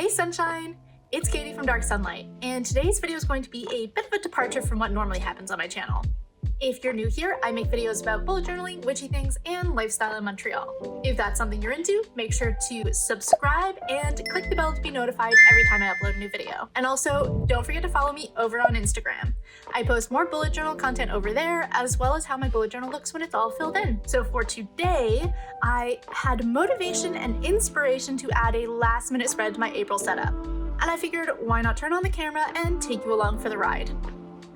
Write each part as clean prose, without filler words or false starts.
Hey sunshine, it's Cady from DarkSunlight, and today's video is going to be a bit of a departure from what normally happens on my channel. If you're new here, I make videos about bullet journaling, witchy things, and lifestyle in Montreal. If that's something you're into, make sure to subscribe and click the bell to be notified every time I upload a new video. And also, don't forget to follow me over on Instagram. I post more bullet journal content over there, as well as how my bullet journal looks when it's all filled in. So for today, I had motivation and inspiration to add a last-minute spread to my April setup. And I figured, why not turn on the camera and take you along for the ride?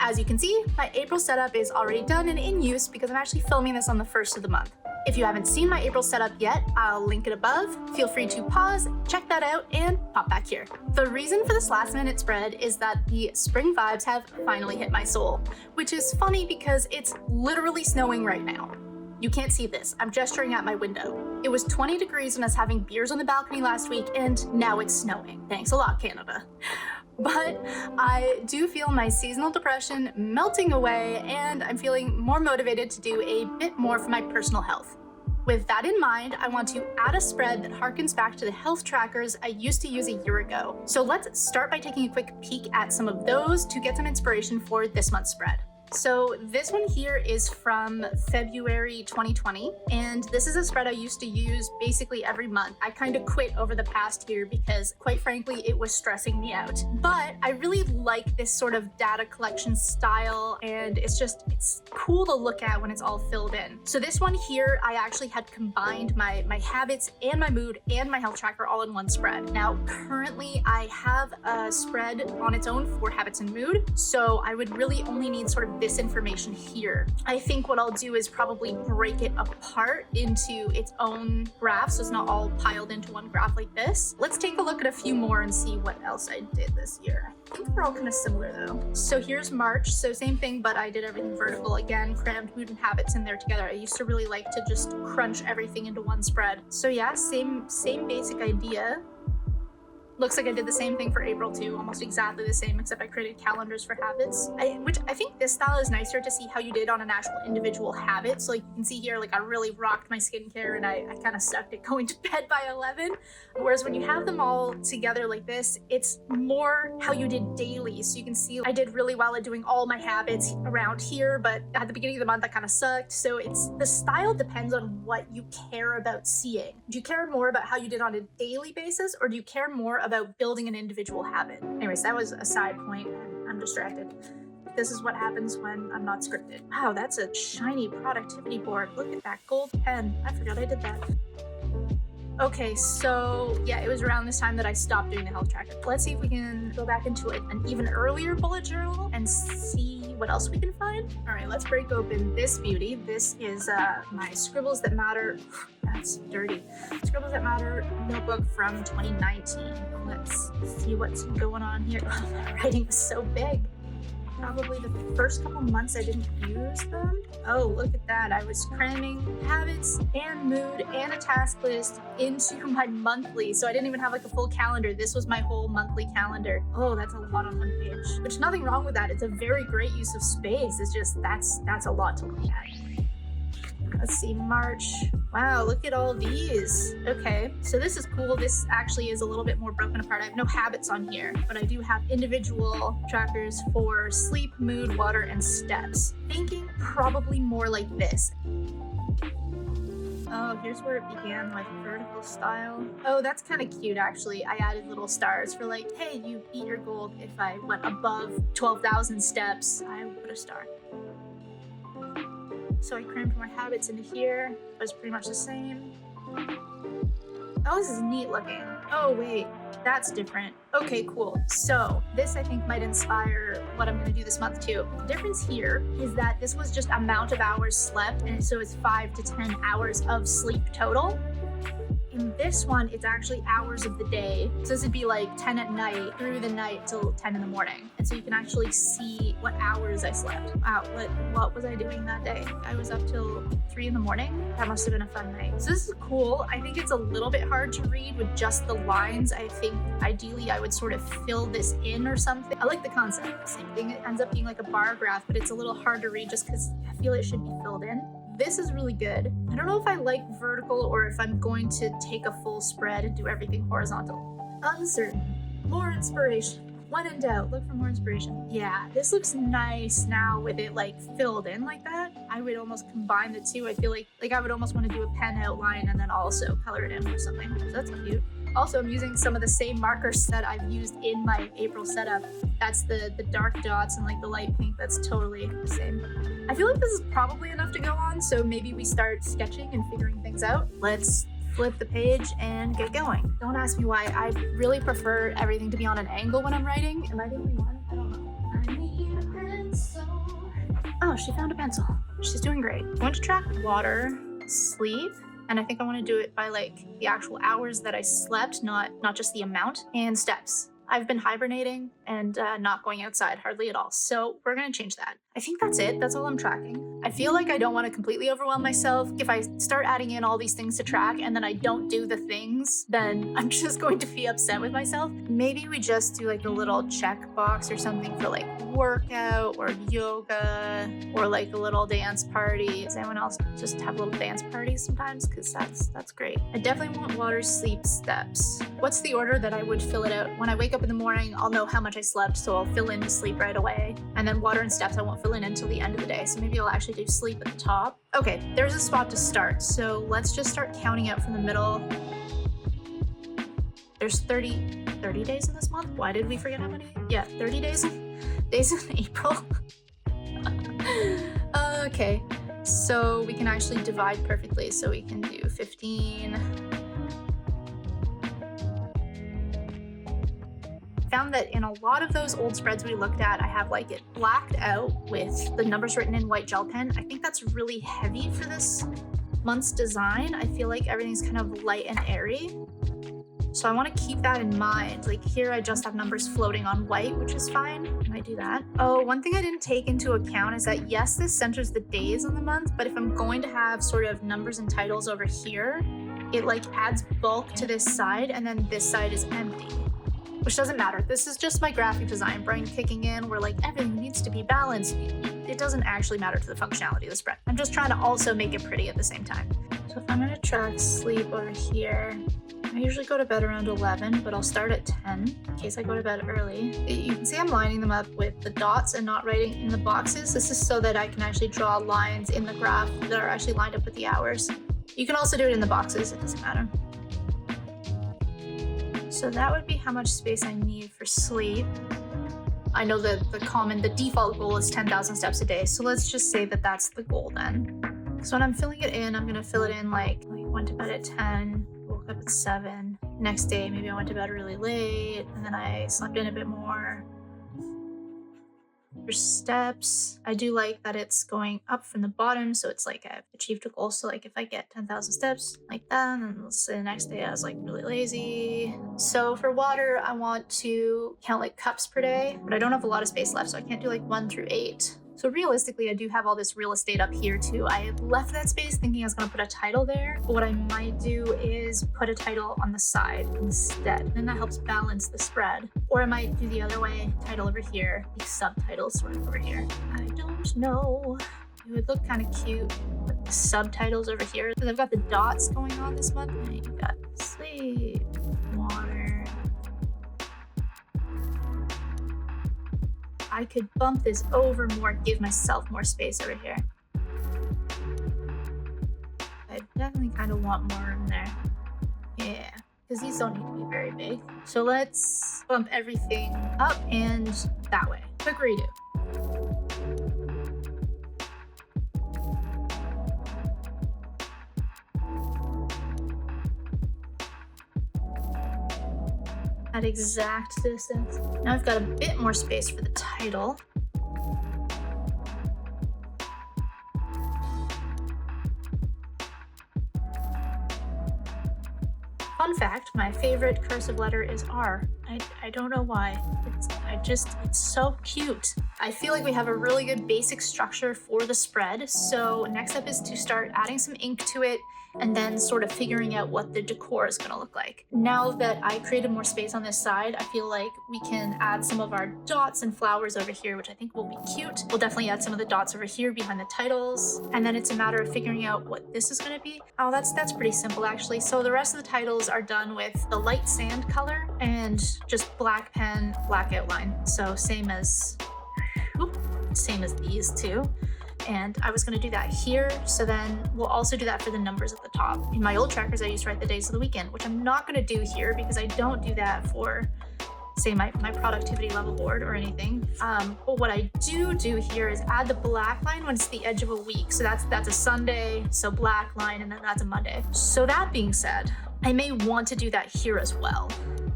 As you can see, my April setup is already done and in use because I'm actually filming this on the 1st of the month. If you haven't seen my April setup yet, I'll link it above. Feel free to pause, check that out, and pop back here. The reason for this last minute spread is that the spring vibes have finally hit my soul, which is funny because it's literally snowing right now. You can't see this, I'm gesturing at my window. It was 20 degrees when I was having beers on the balcony last week, and now it's snowing. Thanks a lot, Canada. But I do feel my seasonal depression melting away, and I'm feeling more motivated to do a bit more for my personal health. With that in mind, I want to add a spread that harkens back to the health trackers I used to use a year ago. So let's start by taking a quick peek at some of those to get some inspiration for this month's spread. So this one here is from February 2020, and this is a spread I used to use basically every month. I kind of quit over the past year because, quite frankly, it was stressing me out. But I really like this sort of data collection style, and it's cool to look at when it's all filled in. So this one here, I actually had combined my habits and my mood and my health tracker all in one spread. Now, currently, I have a spread on its own for habits and mood, so I would really only need sort of this information here. I think what I'll do is probably break it apart into its own graph, so it's not all piled into one graph like this. Let's take a look at a few more and see what else I did this year. I think they're all kind of similar though. So here's March, so same thing, but I did everything vertical again, crammed mood and habits in there together. I used to really like to just crunch everything into one spread. So yeah, same basic idea. Looks like I did the same thing for April too, almost exactly the same, except I created calendars for habits. Which I think this style is nicer to see how you did on an actual individual habit. So like you can see here, like I really rocked my skincare and I kind of sucked at going to bed by 11. Whereas when you have them all together like this, it's more how you did daily. So you can see I did really well at doing all my habits around here, but at the beginning of the month, I kind of sucked. So the style depends on what you care about seeing. Do you care more about how you did on a daily basis, or do you care more about building an individual habit? Anyways, that was a side point. I'm distracted. This is what happens when I'm not scripted. Wow, that's a shiny productivity board. Look at that gold pen. I forgot I did that. Okay, so yeah, it was around this time that I stopped doing the health tracker. Let's see if we can go back into an even earlier bullet journal and see what else we can find. All right, let's break open this beauty. This is my Scribbles That Matter. That's dirty. Scribbles That Matter notebook from 2019. Let's see what's going on here. Oh, my writing is so big. Probably the first couple months I didn't use them. Oh, look at that. I was cramming habits and mood and a task list into my monthly. So I didn't even have like a full calendar. This was my whole monthly calendar. Oh, that's a lot on one page. Which nothing wrong with that. It's a very great use of space. It's just that's a lot to look at. Let's see, March. Wow, look at all these. Okay, so this is cool. This actually is a little bit more broken apart. I have no habits on here, but I do have individual trackers for sleep, mood, water, and steps. Thinking probably more like this. Oh, here's where it began, like vertical style. Oh, that's kind of cute, actually. I added little stars for like, hey, you beat your goal. If I went above 12,000 steps, I would put a star. So I crammed more habits into here. It was pretty much the same. Oh, this is neat looking. Oh, wait, that's different. Okay, cool. So this I think might inspire what I'm gonna do this month too. The difference here is that this was just amount of hours slept, and so it's 5 to 10 hours of sleep total. In this one, it's actually hours of the day. So this would be like 10 at night through the night till 10 in the morning. And so you can actually see what hours I slept. Wow, what was I doing that day? I was up till 3 in the morning. That must have been a fun night. So this is cool. I think it's a little bit hard to read with just the lines. I think ideally I would sort of fill this in or something. I like the concept. Same thing, it ends up being like a bar graph, but it's a little hard to read just because I feel it should be filled in. This is really good. I don't know if I like vertical or if I'm going to take a full spread and do everything horizontal. Uncertain. More inspiration. When in doubt, look for more inspiration. Yeah, this looks nice now with it like filled in like that. I would almost combine the two. I feel like I would almost want to do a pen outline and then also color it in or something. So that's cute. Also, I'm using some of the same markers that I've used in my April setup. That's the dark dots and like the light pink. That's totally the same. I feel like this is probably enough to go on, so maybe we start sketching and figuring things out. Let's flip the page and get going. Don't ask me why. I really prefer everything to be on an angle when I'm writing. Am I the only one? I don't know. I need a pencil. Oh, she found a pencil. She's doing great. I want to track water, sleep, and I think I want to do it by like the actual hours that I slept, not just the amount, and steps. I've been hibernating and not going outside hardly at all, so we're gonna change that. I think that's it. That's all I'm tracking. I feel like I don't want to completely overwhelm myself. If I start adding in all these things to track and then I don't do the things, then I'm just going to be upset with myself. Maybe we just do like a little check box or something for like workout or yoga or like a little dance party. Does anyone else just have little dance parties sometimes? Because that's great. I definitely want water, sleep, steps. What's the order that I would fill it out? When I wake up in the morning, I'll know how much I slept, so I'll fill in sleep right away. And then water and steps I won't fill in until the end of the day, so maybe I'll actually do sleep at the top. Okay, there's a spot to start, so let's just start counting out from the middle. There's 30 days in this month? Why did we forget how many? Yeah, 30 days in April. Okay, so we can actually divide perfectly, so we can do 15. Found that in a lot of those old spreads we looked at, I have like it blacked out with the numbers written in white gel pen. I think that's really heavy for this month's design. I feel like everything's kind of light and airy. So I want to keep that in mind. Like here I just have numbers floating on white, which is fine. Can I do that? Oh, one thing I didn't take into account is that yes, this centers the days on the month, but if I'm going to have sort of numbers and titles over here, it like adds bulk to this side and then this side is empty. Which doesn't matter. This is just my graphic design brain kicking in where like everything needs to be balanced. It doesn't actually matter to the functionality of the spread. I'm just trying to also make it pretty at the same time. So if I'm gonna track sleep over here, I usually go to bed around 11, but I'll start at 10 in case I go to bed early. You can see I'm lining them up with the dots and not writing in the boxes. This is so that I can actually draw lines in the graph that are actually lined up with the hours. You can also do it in the boxes, it doesn't matter. So that would be how much space I need for sleep. I know that the default goal is 10,000 steps a day. So let's just say that that's the goal then. So when I'm filling it in, I'm gonna fill it in like I went to bed at 10, woke up at 7. Next day, maybe I went to bed really late and then I slept in a bit more. For steps, I do like that it's going up from the bottom, so it's like I've achieved a goal. So like if I get 10,000 steps like that, and let's say the next day I was like really lazy. So for water, I want to count like cups per day, but I don't have a lot of space left, so I can't do like 1 through 8. So realistically, I do have all this real estate up here too. I left that space thinking I was gonna put a title there, but what I might do is put a title on the side instead. Then that helps balance the spread. Or I might do the other way, title over here, the subtitles sort of over here. I don't know. It would look kind of cute with the subtitles over here. Because I've got the dots going on this month. And you've got sleep, water. I could bump this over more, give myself more space over here. I definitely kind of want more room there. Yeah, because these don't need to be very big. So let's bump everything up and that way. Quick redo. At exact distance. Now I've got a bit more space for the title. Fun fact, my favorite cursive letter is R. I don't know why. It's so cute. I feel like we have a really good basic structure for the spread. So next up is to start adding some ink to it and then sort of figuring out what the decor is going to look like. Now that I created more space on this side, I feel like we can add some of our dots and flowers over here, which I think will be cute. We'll definitely add some of the dots over here behind the titles, and then it's a matter of figuring out what this is going to be. Oh, that's pretty simple actually. So the rest of the titles are done with the light sand color and just black pen, black outline. So same as these two. And I was going to do that here, so then we'll also do that for the numbers at the top. In my old trackers, I used to write the days of the weekend, which I'm not going to do here because I don't do that for, say, my productivity level board or anything. But what I do here is add the black line when it's the edge of a week. So that's a Sunday, so black line, and then that's a Monday. So that being said, I may want to do that here as well.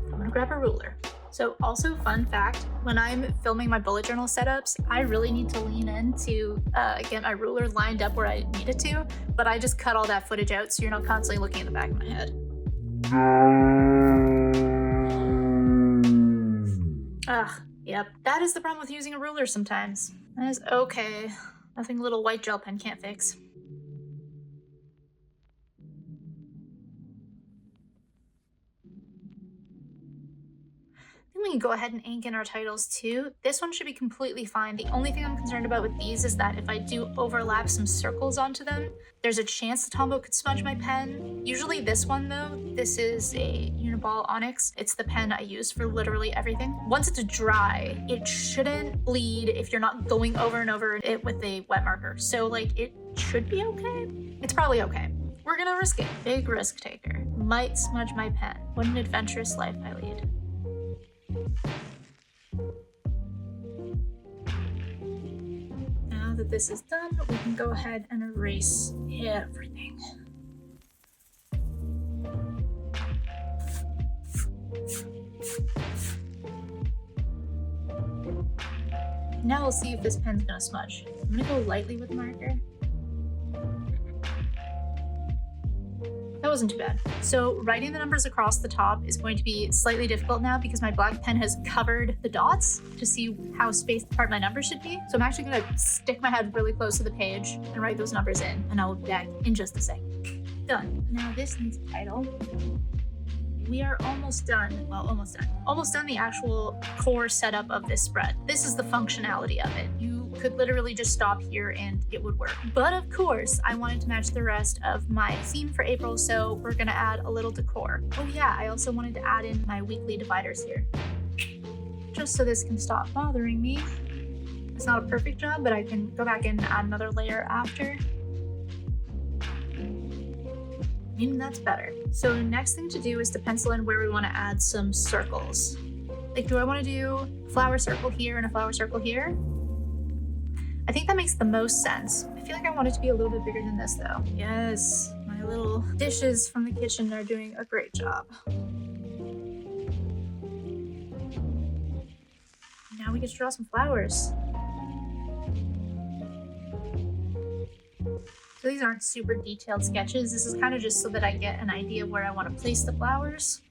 I'm going to grab a ruler. So also fun fact, when I'm filming my bullet journal setups, I really need to lean in to get my ruler lined up where I need it to, but I just cut all that footage out so you're not constantly looking at the back of my head. Yep, that is the problem with using a ruler sometimes. That is okay. Nothing a little white gel pen can't fix. We can go ahead and ink in our titles too. This one should be completely fine. The only thing I'm concerned about with these is that if I do overlap some circles onto them, there's a chance the Tombow could smudge my pen. Usually this one though, this is a Uniball Onyx. It's the pen I use for literally everything. Once it's dry, it shouldn't bleed if you're not going over and over it with a wet marker. So like it should be okay. It's probably okay. We're gonna risk it. Big risk taker. Might smudge my pen. What an adventurous life I lead. Now that this is done, we can go ahead and erase everything. Now we'll see if this pen's gonna smudge. I'm gonna go lightly with the marker. That wasn't too bad. So writing the numbers across the top is going to be slightly difficult now because my black pen has covered the dots to see how spaced apart my numbers should be. So I'm actually gonna stick my head really close to the page and write those numbers in, and I'll be back in just a second. Done. Now this needs a title. We are almost done. Well, almost done. Almost done the actual core setup of this spread. This is the functionality of it. You could literally just stop here and it would work. But of course, I wanted to match the rest of my theme for April, so we're gonna add a little decor. Oh yeah, I also wanted to add in my weekly dividers here. Just so this can stop bothering me. It's not a perfect job, but I can go back and add another layer after. And that's better. So next thing to do is to pencil in where we want to add some circles. Like, do I want to do a flower circle here and a flower circle here? I think that makes the most sense. I feel like I want it to be a little bit bigger than this though. Yes, my little dishes from the kitchen are doing a great job. Now we get to draw some flowers. So these aren't super detailed sketches. This is kind of just so that I get an idea of where I want to place the flowers.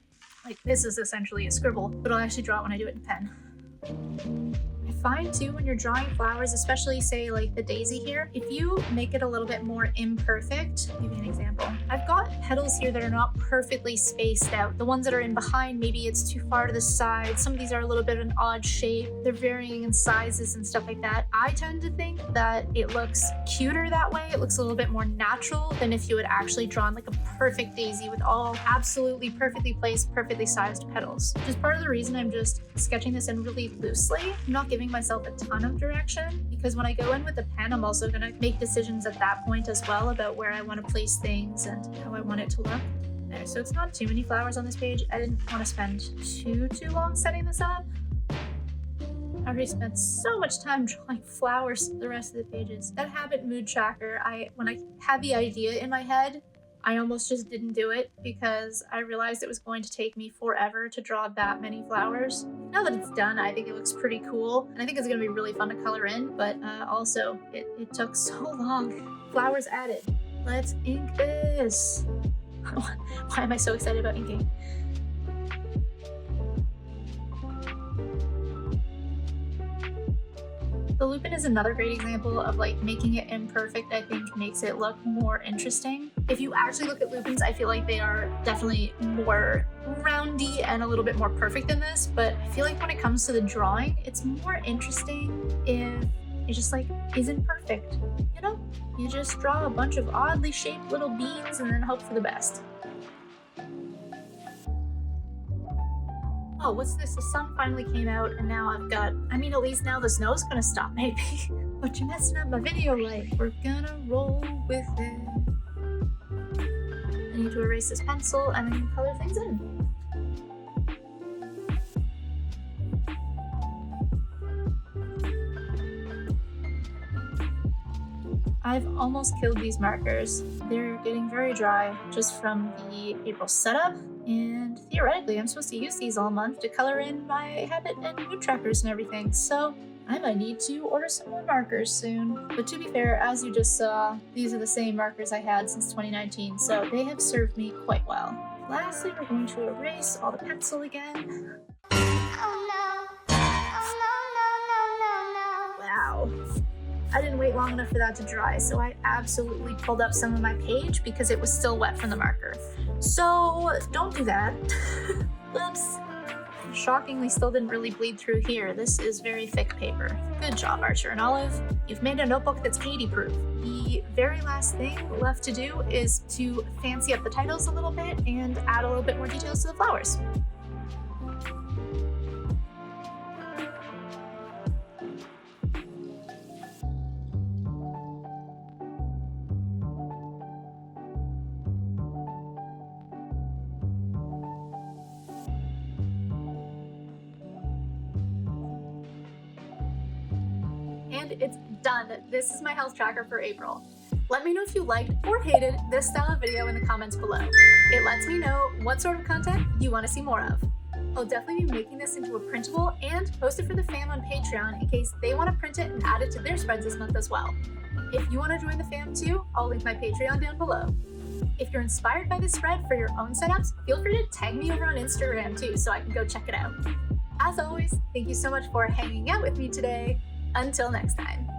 Like this is essentially a scribble, but I'll actually draw it when I do it in pen. I find too when you're drawing flowers, especially say like the daisy here, if you make it a little bit more imperfect, I'll give you an example. I've got petals here that are not perfectly spaced out. The ones that are in behind, maybe it's too far to the side. Some of these are a little bit of an odd shape. They're varying in sizes and stuff like that. I tend to think that it looks cuter that way. It looks a little bit more natural than if you had actually drawn like a perfect daisy with all absolutely perfectly placed, perfectly sized petals. Which is part of the reason I'm just sketching this in really loosely. I'm not giving myself a ton of direction because when I go in with the pen, I'm also going to make decisions at that point as well about where I want to place things and how I want it to look. There, so it's not too many flowers on this page. I didn't want to spend too long setting this up. I already spent so much time drawing flowers the rest of the pages. That habit mood tracker, when I had the idea in my head, I almost just didn't do it because I realized it was going to take me forever to draw that many flowers. Now that it's done, I think it looks pretty cool. And I think it's gonna be really fun to color in, but also it took so long. Flowers added. Let's ink this. Why am I so excited about inking? The The lupin is another great example of like making it imperfect. I think makes it look more interesting. If you actually look at lupins, I feel like they are definitely more roundy and a little bit more perfect than this, but I feel like when it comes to the drawing, it's more interesting if it just like isn't perfect. You know, you just draw a bunch of oddly shaped little beans and then hope for the best. Oh, what's this? The sun finally came out and now I've got, I mean, at least now the snow's gonna stop maybe. But you're messing up my video light. We're gonna roll with it. I need to erase this pencil and then color things in. I've almost killed these markers. They're getting very dry just from the April setup, and theoretically I'm supposed to use these all month to color in my habit and mood trackers and everything, so I might need to order some more markers soon. But to be fair, as you just saw, these are the same markers I had since 2019, so they have served me quite well. Lastly, we're going to erase all the pencil again. Oh no. Oh no. Wow. I didn't wait long enough for that to dry, so I absolutely pulled up some of my page because it was still wet from the marker. So don't do that. Oops. Shockingly still didn't really bleed through here. This is very thick paper. Good job, Archer and Olive. You've made a notebook that's Cady proof. The very last thing left to do is to fancy up the titles a little bit and add a little bit more details to the flowers. And it's done. This is my health tracker for April. Let me know if you liked or hated this style of video in the comments below. It lets me know what sort of content you want to see more of. I'll definitely be making this into a printable and post it for the fam on Patreon in case they want to print it and add it to their spreads this month as well. If you want to join the fam too, I'll link my Patreon down below. If you're inspired by this spread for your own setups, feel free to tag me over on Instagram too so I can go check it out. As always, thank you so much for hanging out with me today. Until next time.